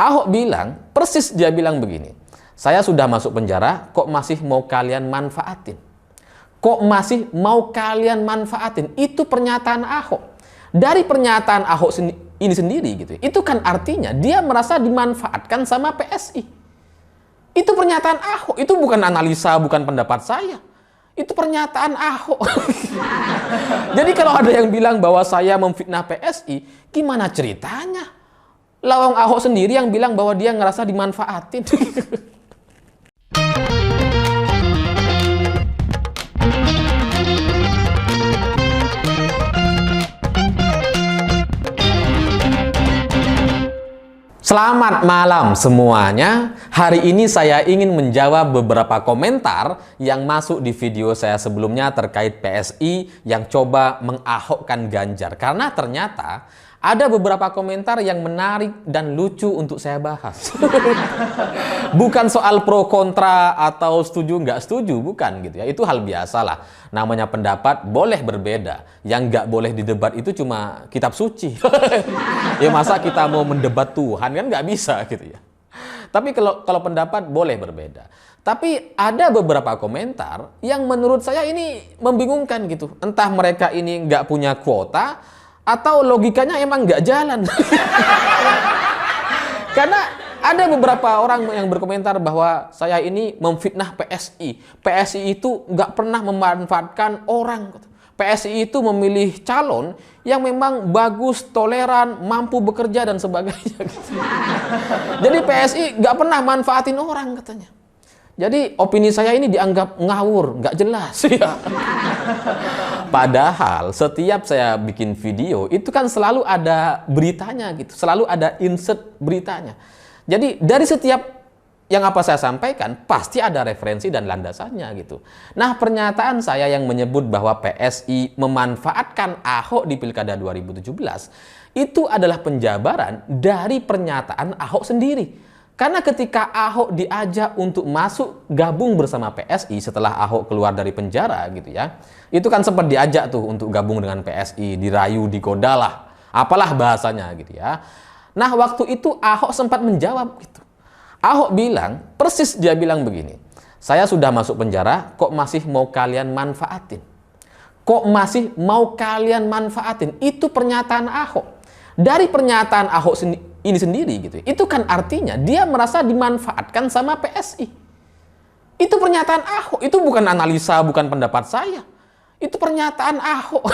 Ahok bilang, persis dia bilang begini, saya sudah masuk penjara, kok masih mau kalian manfaatin? Kok masih mau kalian manfaatin? Itu pernyataan Ahok. Dari pernyataan Ahok ini sendiri gitu, itu kan artinya dia merasa dimanfaatkan sama PSI. Itu pernyataan Ahok, itu bukan analisa, bukan pendapat saya. Itu pernyataan Ahok. Jadi kalau ada yang bilang bahwa saya memfitnah PSI, gimana ceritanya? Lawang Ahok sendiri yang bilang bahwa dia ngerasa dimanfaatin. Selamat malam semuanya. Hari ini saya ingin menjawab beberapa komentar yang masuk di video saya sebelumnya terkait PSI yang coba mengahokkan Ganjar. Karena ternyata ada beberapa komentar yang menarik dan lucu untuk saya bahas. Bukan soal pro kontra atau setuju nggak setuju, bukan gitu ya. Itu hal biasa lah. Namanya pendapat boleh berbeda. Yang nggak boleh didebat itu cuma kitab suci. Ya masa kita mau mendebat Tuhan kan nggak bisa gitu ya. Tapi kalau pendapat boleh berbeda. Tapi ada beberapa komentar yang menurut saya ini membingungkan gitu. Entah mereka ini nggak punya kuota atau logikanya emang nggak jalan. Karena ada beberapa orang yang berkomentar bahwa saya ini memfitnah PSI. PSI itu nggak pernah memanfaatkan orang. PSI itu memilih calon yang memang bagus, toleran, mampu bekerja dan sebagainya. Jadi PSI nggak pernah manfaatin orang katanya. Jadi opini saya ini dianggap ngawur, nggak jelas. Padahal setiap saya bikin video itu kan selalu ada beritanya gitu, selalu ada insert beritanya. Jadi dari setiap yang apa saya sampaikan pasti ada referensi dan landasannya gitu. Nah, pernyataan saya yang menyebut bahwa PSI memanfaatkan Ahok di Pilkada 2017 itu adalah penjabaran dari pernyataan Ahok sendiri. Karena ketika Ahok diajak untuk masuk gabung bersama PSI setelah Ahok keluar dari penjara gitu ya, itu kan sempat diajak tuh untuk gabung dengan PSI, dirayu, digoda lah, apalah bahasanya gitu ya. Nah waktu itu Ahok sempat menjawab gitu. Ahok bilang, persis dia bilang begini, saya sudah masuk penjara, kok masih mau kalian manfaatin? Kok masih mau kalian manfaatin? Itu pernyataan Ahok. Dari pernyataan Ahok ini sendiri gitu, itu kan artinya dia merasa dimanfaatkan sama PSI. Itu pernyataan Ahok, itu bukan analisa, bukan pendapat saya. Itu pernyataan Ahok.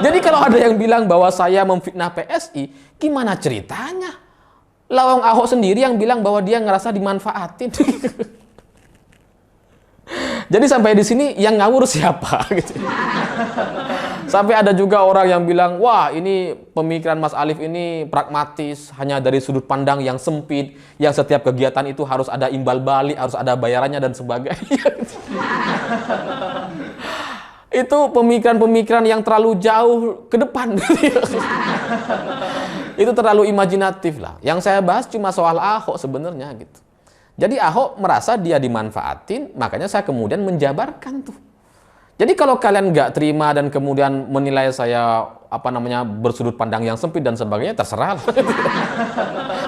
Jadi kalau ada yang bilang bahwa saya memfitnah PSI, gimana ceritanya? Lawang Ahok sendiri yang bilang bahwa dia ngerasa dimanfaatin. Jadi sampai di sini yang ngawur siapa? Gitu. Sampai ada juga orang yang bilang, wah ini pemikiran Mas Alif ini pragmatis, hanya dari sudut pandang yang sempit, yang setiap kegiatan itu harus ada imbal balik, harus ada bayarannya dan sebagainya. Itu pemikiran-pemikiran yang terlalu jauh ke depan. Itu terlalu imajinatif lah. Yang saya bahas cuma soal Ahok sebenarnya gitu. Jadi Ahok merasa dia dimanfaatin, makanya saya kemudian menjabarkan tuh. Jadi kalau kalian nggak terima dan kemudian menilai saya bersudut pandang yang sempit dan sebagainya, terserah.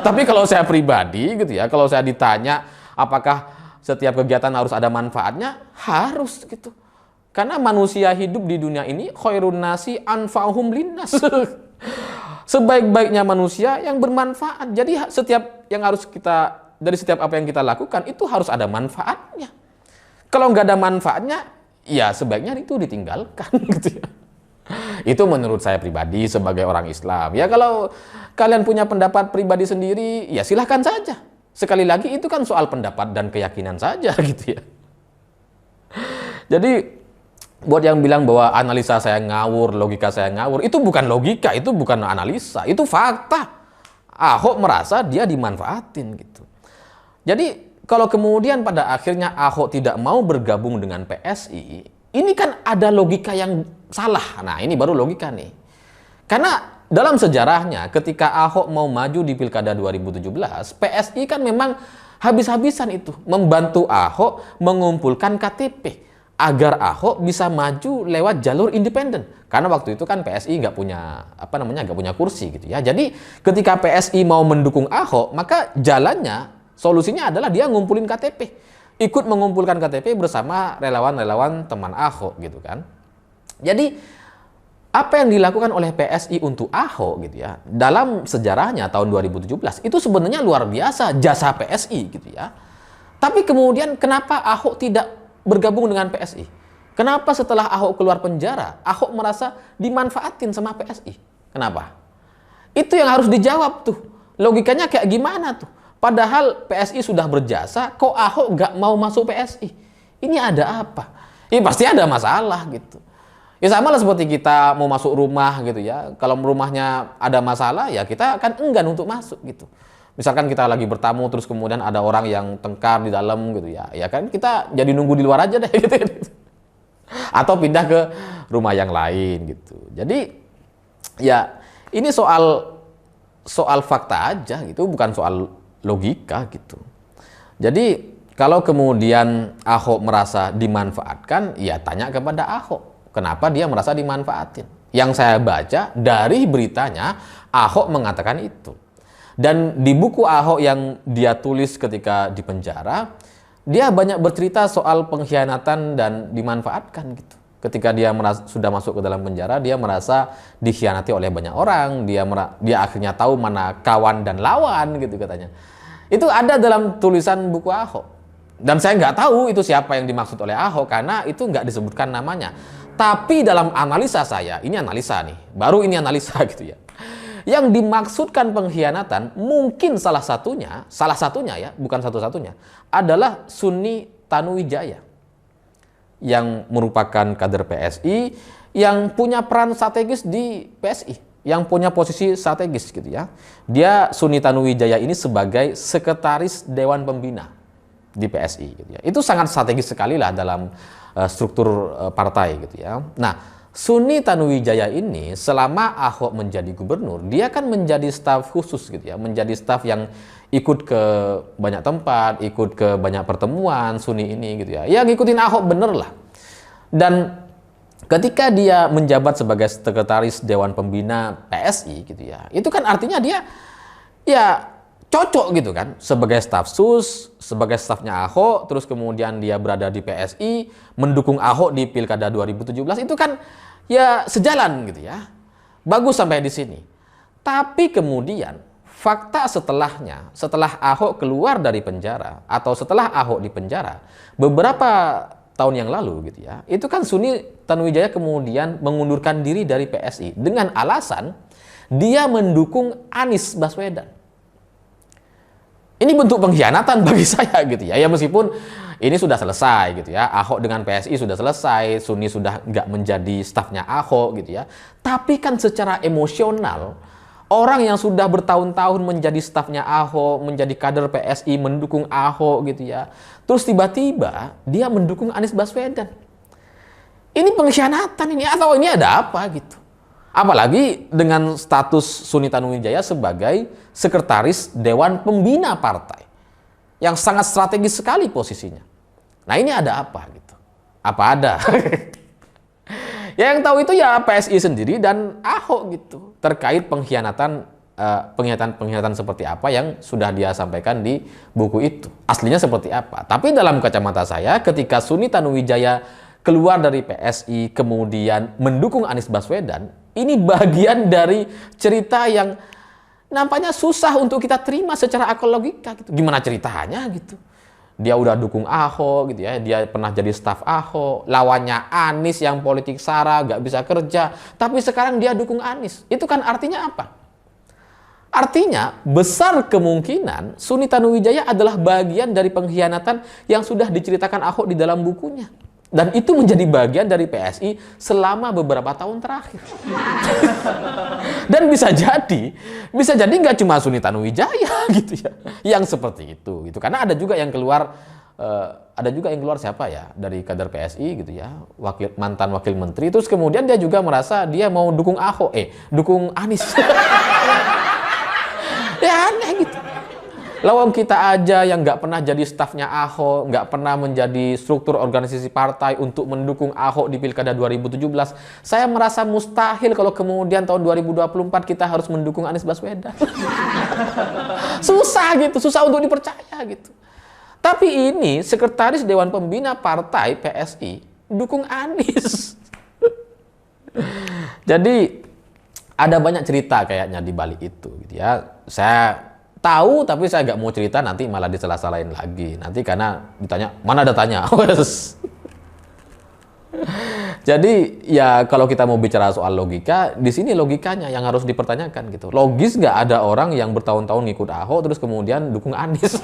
Tapi kalau saya pribadi gitu ya, kalau saya ditanya apakah setiap kegiatan harus ada manfaatnya, harus gitu. Karena manusia hidup di dunia ini khairun nasi anfa'uhum linnas. Sebaik-baiknya manusia yang bermanfaat. Jadi setiap yang harus kita dari setiap apa yang kita lakukan itu harus ada manfaatnya. Kalau nggak ada manfaatnya, ya sebaiknya itu ditinggalkan gitu ya. Itu menurut saya pribadi sebagai orang Islam. Ya kalau kalian punya pendapat pribadi sendiri, ya silahkan saja. Sekali lagi itu kan soal pendapat dan keyakinan saja gitu ya. Jadi buat yang bilang bahwa analisa saya ngawur, logika saya ngawur, itu bukan logika, itu bukan analisa, itu fakta. Ahok merasa dia dimanfaatin gitu. Jadi kalau kemudian pada akhirnya Ahok tidak mau bergabung dengan PSI, ini kan ada logika yang salah. Nah ini baru logika nih. Karena dalam sejarahnya ketika Ahok mau maju di Pilkada 2017, PSI kan memang habis-habisan itu membantu Ahok mengumpulkan KTP. agar Ahok bisa maju lewat jalur independen. Karena waktu itu kan PSI nggak punya kursi gitu ya. Jadi ketika PSI mau mendukung Ahok, maka jalannya, solusinya adalah dia ngumpulin KTP. Ikut mengumpulkan KTP bersama relawan-relawan teman Ahok gitu kan. Jadi apa yang dilakukan oleh PSI untuk Ahok gitu ya, dalam sejarahnya tahun 2017 itu sebenarnya luar biasa jasa PSI gitu ya. Tapi kemudian kenapa Ahok tidak bergabung dengan PSI? Kenapa setelah Ahok keluar penjara, Ahok merasa dimanfaatin sama PSI? Kenapa? Itu yang harus dijawab tuh. Logikanya kayak gimana tuh? Padahal PSI sudah berjasa, kok Ahok nggak mau masuk PSI? Ini ada apa? Ya pasti ada masalah gitu. Ya sama lah seperti kita mau masuk rumah gitu ya. Kalau rumahnya ada masalah, ya kita akan enggan untuk masuk gitu. Misalkan kita lagi bertamu terus kemudian ada orang yang tengkar di dalam gitu ya. Ya kan kita jadi nunggu di luar aja deh gitu. Atau pindah ke rumah yang lain gitu. Jadi ya ini soal fakta aja gitu, bukan soal logika gitu. Jadi kalau kemudian Ahok merasa dimanfaatkan, ya tanya kepada Ahok. Kenapa dia merasa dimanfaatin? Yang saya baca dari beritanya, Ahok mengatakan itu. Dan di buku Ahok yang dia tulis ketika di penjara, dia banyak bercerita soal pengkhianatan dan dimanfaatkan gitu. Ketika dia sudah masuk ke dalam penjara, dia merasa dikhianati oleh banyak orang, dia akhirnya tahu mana kawan dan lawan gitu katanya. Itu ada dalam tulisan buku Ahok. Dan saya nggak tahu itu siapa yang dimaksud oleh Ahok karena itu nggak disebutkan namanya. Tapi dalam analisa saya, ini analisa nih, baru ini analisa gitu ya. Yang dimaksudkan pengkhianatan mungkin salah satunya ya, bukan satu-satunya, adalah Suni Tanuwijaya yang merupakan kader PSI yang punya peran strategis di PSI, yang punya posisi strategis gitu ya. Dia Suni Tanuwijaya ini sebagai sekretaris Dewan Pembina di PSI gitu ya. Itu sangat strategis sekali lah dalam struktur partai gitu ya. Nah, Suni Tanuwijaya ini selama Ahok menjadi gubernur, dia kan menjadi staf khusus gitu ya, menjadi staf yang ikut ke banyak tempat, ikut ke banyak pertemuan Suni ini gitu ya. Ya ngikutin Ahok bener lah. Dan ketika dia menjabat sebagai sekretaris Dewan Pembina PSI gitu ya, itu kan artinya dia ya cocok gitu kan sebagai staf sus, sebagai stafnya Ahok, terus kemudian dia berada di PSI, mendukung Ahok di Pilkada 2017, itu kan ya sejalan gitu ya. Bagus sampai di sini. Tapi kemudian fakta setelahnya, setelah Ahok keluar dari penjara atau setelah Ahok di penjara, beberapa tahun yang lalu gitu ya, itu kan Suni Tanuwijaya kemudian mengundurkan diri dari PSI dengan alasan dia mendukung Anies Baswedan. Ini bentuk pengkhianatan bagi saya gitu ya. Ya meskipun ini sudah selesai gitu ya. Ahok dengan PSI sudah selesai, Suni sudah nggak menjadi stafnya Ahok gitu ya. Tapi kan secara emosional, orang yang sudah bertahun-tahun menjadi stafnya Ahok, menjadi kader PSI, mendukung Ahok gitu ya. Terus tiba-tiba dia mendukung Anies Baswedan. Ini pengkhianatan ini atau ini ada apa gitu. Apalagi dengan status Suni Tanuwijaya sebagai sekretaris Dewan Pembina partai yang sangat strategis sekali posisinya. Nah ini ada apa gitu? Apa ada? Ya yang tahu itu ya PSI sendiri dan Ahok gitu terkait pengkhianatan seperti apa yang sudah dia sampaikan di buku itu. Aslinya seperti apa? Tapi dalam kacamata saya ketika Suni Tanuwijaya keluar dari PSI kemudian mendukung Anies Baswedan, ini bagian dari cerita yang nampaknya susah untuk kita terima secara akal logika gitu. Gimana ceritanya gitu? Dia udah dukung Ahok gitu ya, dia pernah jadi staf Ahok, lawannya Anies yang politik sara, gak bisa kerja, tapi sekarang dia dukung Anies. Itu kan artinya apa? Artinya besar kemungkinan Suni Tanuwijaya adalah bagian dari pengkhianatan yang sudah diceritakan Ahok di dalam bukunya. Dan itu menjadi bagian dari PSI selama beberapa tahun terakhir. Dan bisa jadi nggak cuma Suni Tanuwijaya gitu ya, yang seperti itu gitu. Karena ada juga yang keluar siapa ya dari kader PSI gitu ya, mantan wakil menteri, terus kemudian dia juga merasa dia mau dukung dukung Anies. Ya aneh gitu. Lawang kita aja yang nggak pernah jadi stafnya Ahok, nggak pernah menjadi struktur organisasi partai untuk mendukung Ahok di Pilkada 2017. Saya merasa mustahil kalau kemudian tahun 2024 kita harus mendukung Anies Baswedan. Susah gitu, susah untuk dipercaya gitu. Tapi ini Sekretaris Dewan Pembina Partai PSI dukung Anies. Jadi ada banyak cerita kayaknya di balik itu gitu ya. Saya tahu tapi saya nggak mau cerita, nanti malah disalah-salahin lagi. Nanti karena ditanya, mana datanya? Jadi ya kalau kita mau bicara soal logika, di sini logikanya yang harus dipertanyakan gitu. Logis nggak ada orang yang bertahun-tahun ngikut Ahok terus kemudian dukung Anies?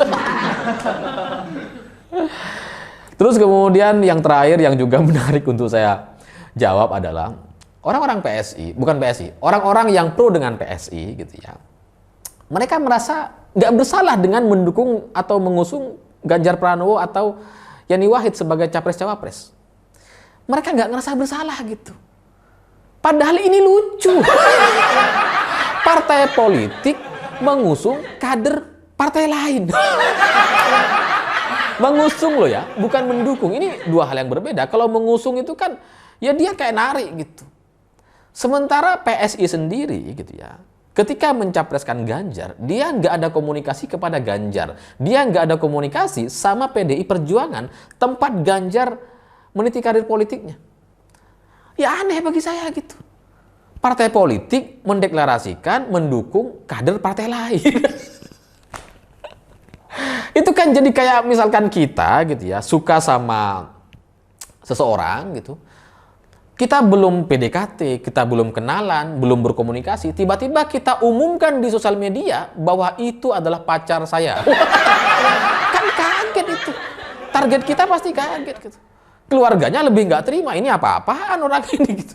Terus kemudian yang terakhir yang juga menarik untuk saya jawab adalah orang-orang PSI, bukan PSI, orang-orang yang pro dengan PSI gitu ya. Mereka merasa nggak bersalah dengan mendukung atau mengusung Ganjar Pranowo atau Yeni Wahid sebagai capres-cawapres. Mereka nggak ngerasa bersalah gitu. Padahal ini lucu. Partai politik mengusung kader partai lain. Mengusung loh ya, bukan mendukung. Ini dua hal yang berbeda. Kalau mengusung itu kan ya dia kayak narik gitu. Sementara PSI sendiri gitu ya, ketika mencapreskan Ganjar, dia nggak ada komunikasi kepada Ganjar. Dia nggak ada komunikasi sama PDI Perjuangan, tempat Ganjar meniti karir politiknya. Ya aneh bagi saya gitu. Partai politik mendeklarasikan mendukung kader partai lain. Itu kan jadi kayak misalkan kita gitu ya, suka sama seseorang gitu. Kita belum PDKT, kita belum kenalan, belum berkomunikasi, tiba-tiba kita umumkan di sosial media bahwa itu adalah pacar saya. Kan kaget itu. Target kita pasti kaget gitu. Keluarganya lebih nggak terima, ini apa-apaan orang ini gitu.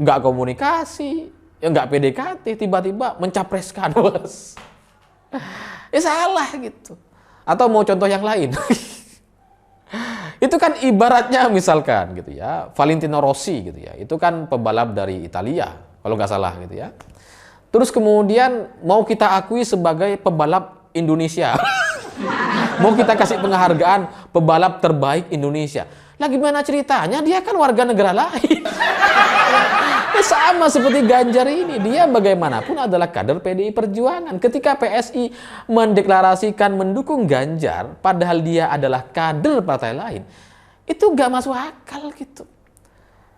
Nggak komunikasi, ya nggak PDKT, tiba-tiba mencapreskan, bos. Ya salah gitu. Atau mau contoh yang lain. Itu kan ibaratnya misalkan gitu ya, Valentino Rossi gitu ya. Itu kan pebalap dari Italia kalau nggak salah gitu ya. Terus kemudian mau kita akui sebagai pebalap Indonesia. Mau kita kasih penghargaan pebalap terbaik Indonesia. Lah gimana ceritanya? Dia kan warga negara lain. Sama seperti Ganjar ini, dia bagaimanapun adalah kader PDI Perjuangan. Ketika PSI mendeklarasikan mendukung Ganjar, padahal dia adalah kader partai lain, itu gak masuk akal gitu.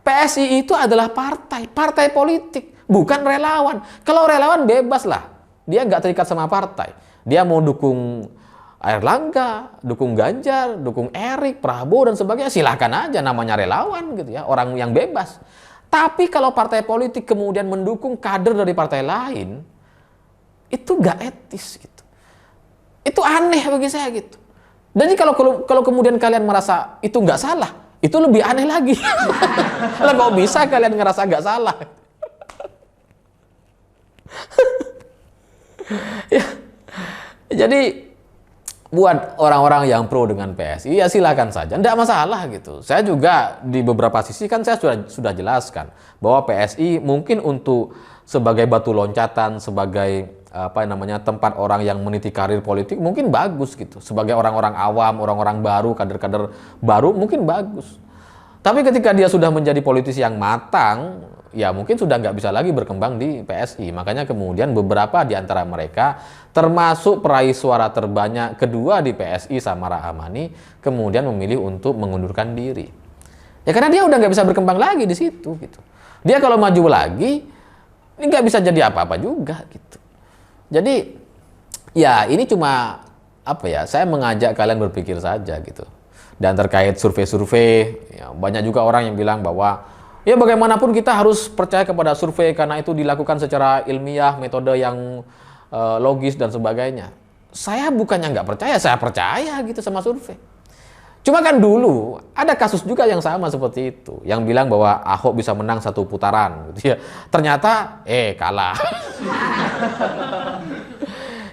PSI itu adalah partai politik, bukan relawan. Kalau relawan bebas lah, dia gak terikat sama partai. Dia mau dukung Airlangga, dukung Ganjar, dukung Erik, Prabowo dan sebagainya, silahkan aja, namanya relawan gitu ya, orang yang bebas. Tapi kalau partai politik kemudian mendukung kader dari partai lain, itu nggak etis gitu. Itu aneh bagi saya gitu. Jadi kalau kemudian kalian merasa itu nggak salah, itu lebih aneh lagi. Lah kok bisa kalian ngerasa nggak salah? Ya, jadi buat orang-orang yang pro dengan PSI, ya silakan saja, tidak masalah gitu. Saya juga di beberapa sisi kan saya sudah jelaskan bahwa PSI mungkin untuk sebagai batu loncatan, sebagai tempat orang yang meniti karir politik mungkin bagus gitu. Sebagai orang-orang awam, orang-orang baru, kader-kader baru mungkin bagus. Tapi ketika dia sudah menjadi politisi yang matang, ya mungkin sudah nggak bisa lagi berkembang di PSI. Makanya kemudian beberapa di antara mereka, termasuk peraih suara terbanyak kedua di PSI, Samara Amani, kemudian memilih untuk mengundurkan diri. Ya karena dia udah nggak bisa berkembang lagi di situ gitu. Dia kalau maju lagi, ini nggak bisa jadi apa-apa juga gitu. Jadi ya ini cuma saya mengajak kalian berpikir saja gitu. Dan terkait survei-survei, ya, banyak juga orang yang bilang bahwa ya bagaimanapun kita harus percaya kepada survei karena itu dilakukan secara ilmiah, metode yang logis dan sebagainya. Saya bukannya nggak percaya, saya percaya gitu sama survei. Cuma kan dulu ada kasus juga yang sama seperti itu, yang bilang bahwa Ahok bisa menang 1 putaran, gitu ya. Ternyata kalah.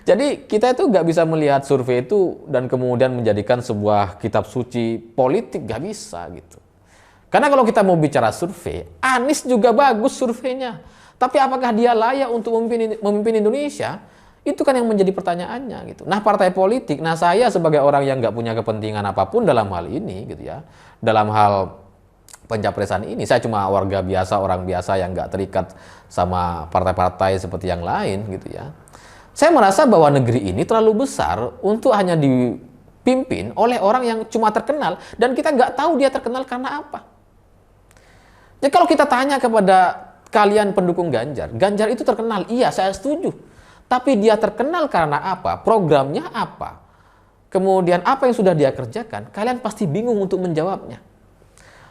Jadi kita itu nggak bisa melihat survei itu dan kemudian menjadikan sebuah kitab suci politik, nggak bisa gitu. Karena kalau kita mau bicara survei, Anies juga bagus surveinya. Tapi apakah dia layak untuk memimpin Indonesia? Itu kan yang menjadi pertanyaannya gitu. Nah, partai politik, nah saya sebagai orang yang nggak punya kepentingan apapun dalam hal ini gitu ya, dalam hal pencapresan ini, saya cuma warga biasa, orang biasa yang nggak terikat sama partai-partai seperti yang lain gitu ya. Saya merasa bahwa negeri ini terlalu besar untuk hanya dipimpin oleh orang yang cuma terkenal dan kita nggak tahu dia terkenal karena apa. Jadi kalau kita tanya kepada kalian pendukung Ganjar, Ganjar itu terkenal, iya saya setuju. Tapi dia terkenal karena apa? Programnya apa? Kemudian apa yang sudah dia kerjakan? Kalian pasti bingung untuk menjawabnya.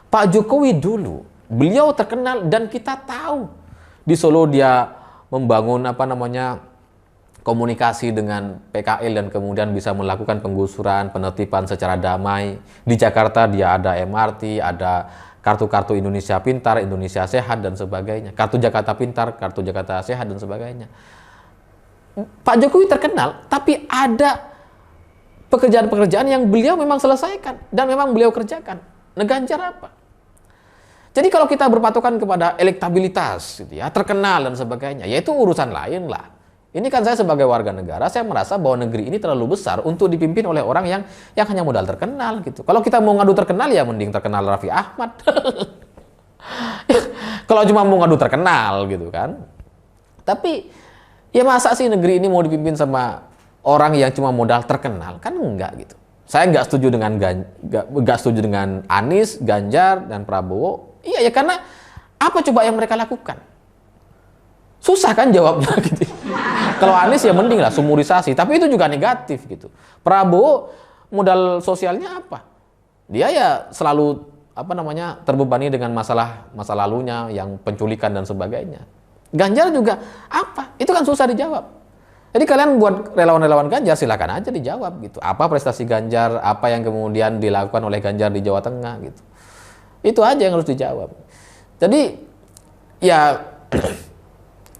Pak Jokowi dulu, beliau terkenal dan kita tahu di Solo dia membangun komunikasi dengan PKL dan kemudian bisa melakukan penggusuran, penertiban secara damai. Di Jakarta dia ada MRT, ada kartu-kartu Indonesia Pintar, Indonesia Sehat dan sebagainya. Kartu Jakarta Pintar, kartu Jakarta Sehat dan sebagainya. Pak Jokowi terkenal, tapi ada pekerjaan-pekerjaan yang beliau memang selesaikan dan memang beliau kerjakan. Nah, Ganjar apa? Jadi kalau kita berpatokan kepada elektabilitas, gitu ya, terkenal dan sebagainya, yaitu urusan lain lah. Ini kan saya sebagai warga negara, saya merasa bahwa negeri ini terlalu besar untuk dipimpin oleh orang yang hanya modal terkenal gitu. Kalau kita mau ngadu terkenal ya mending terkenal Raffi Ahmad. Kalau cuma mau ngadu terkenal gitu kan. Tapi ya masa sih negeri ini mau dipimpin sama orang yang cuma modal terkenal? Kan enggak gitu. Saya nggak setuju dengan Anies, Ganjar, dan Prabowo. Iya ya karena apa coba yang mereka lakukan? Susah kan jawabnya gitu. Kalau Anies ya mending lah sumurisasi, tapi itu juga negatif gitu. Prabowo modal sosialnya apa? Dia ya selalu terbebani dengan masa lalunya yang penculikan dan sebagainya. Ganjar juga apa? Itu kan susah dijawab. Jadi kalian buat relawan-relawan Ganjar silakan aja dijawab gitu. Apa prestasi Ganjar, apa yang kemudian dilakukan oleh Ganjar di Jawa Tengah gitu. Itu aja yang harus dijawab. Jadi ya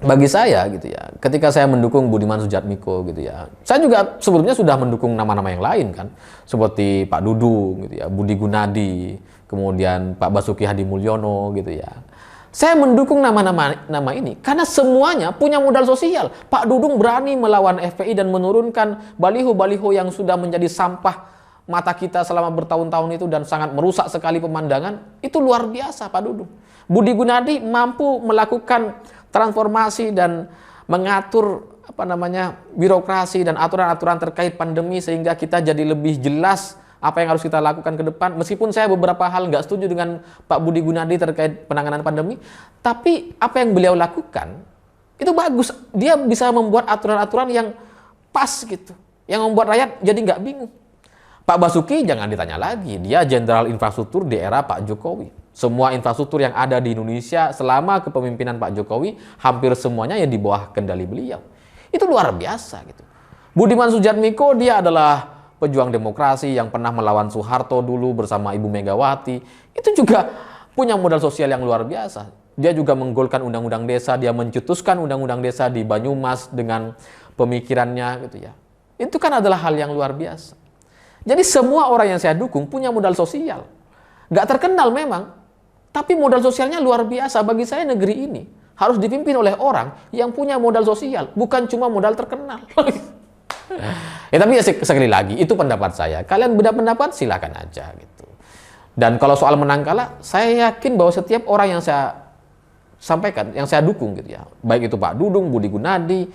bagi saya gitu ya, ketika saya mendukung Budiman Sujatmiko gitu ya, saya juga sebelumnya sudah mendukung nama-nama yang lain kan, seperti Pak Dudung gitu ya, Budi Gunadi, kemudian Pak Basuki Hadimulyono gitu ya. Saya mendukung nama ini karena semuanya punya modal sosial. Pak Dudung berani melawan FPI dan menurunkan baliho-baliho yang sudah menjadi sampah mata kita selama bertahun-tahun itu dan sangat merusak sekali pemandangan. Itu luar biasa Pak Dudung. Budi Gunadi mampu melakukan transformasi dan mengatur birokrasi dan aturan-aturan terkait pandemi sehingga kita jadi lebih jelas apa yang harus kita lakukan ke depan. Meskipun saya beberapa hal nggak setuju dengan Pak Budi Gunadi terkait penanganan pandemi, tapi apa yang beliau lakukan itu bagus. Dia bisa membuat aturan-aturan yang pas gitu, yang membuat rakyat jadi nggak bingung. Pak Basuki jangan ditanya lagi, dia jenderal infrastruktur di era Pak Jokowi. Semua infrastruktur yang ada di Indonesia selama kepemimpinan Pak Jokowi hampir semuanya yang di bawah kendali beliau. Itu luar biasa gitu. Budiman Sujatmiko dia adalah pejuang demokrasi yang pernah melawan Soeharto dulu bersama Ibu Megawati. Itu juga punya modal sosial yang luar biasa. Dia juga menggolkan undang-undang desa, dia mencetuskan undang-undang desa di Banyumas dengan pemikirannya gitu ya. Itu kan adalah hal yang luar biasa. Jadi semua orang yang saya dukung punya modal sosial. Nggak terkenal memang, tapi modal sosialnya luar biasa. Bagi saya negeri ini harus dipimpin oleh orang yang punya modal sosial, bukan cuma modal terkenal. Ya tapi ya sekali lagi itu pendapat saya. Kalian beda pendapat silakan aja gitu. Dan kalau soal menang kalah, saya yakin bahwa setiap orang yang saya sampaikan, yang saya dukung gitu ya, baik itu Pak Dudung, Budi Gunadi,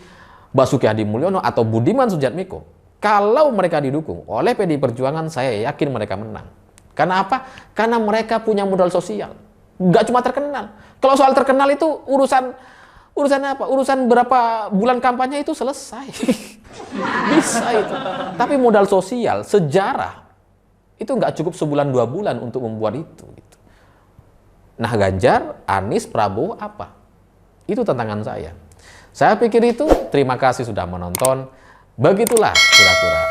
Basuki Hadimulyono atau Budiman Sujatmiko, kalau mereka didukung oleh PDI Perjuangan, saya yakin mereka menang. Karena apa? Karena mereka punya modal sosial. Nggak cuma terkenal. Kalau soal terkenal itu urusan apa? Urusan berapa bulan kampanye itu selesai. Bisa itu. Tapi modal sosial, sejarah, itu nggak cukup sebulan 2 bulan untuk membuat itu. Gitu. Nah Ganjar, Anies, Prabowo apa? Itu tantangan saya. Saya pikir itu. Terima kasih sudah menonton. Begitulah kura-kura.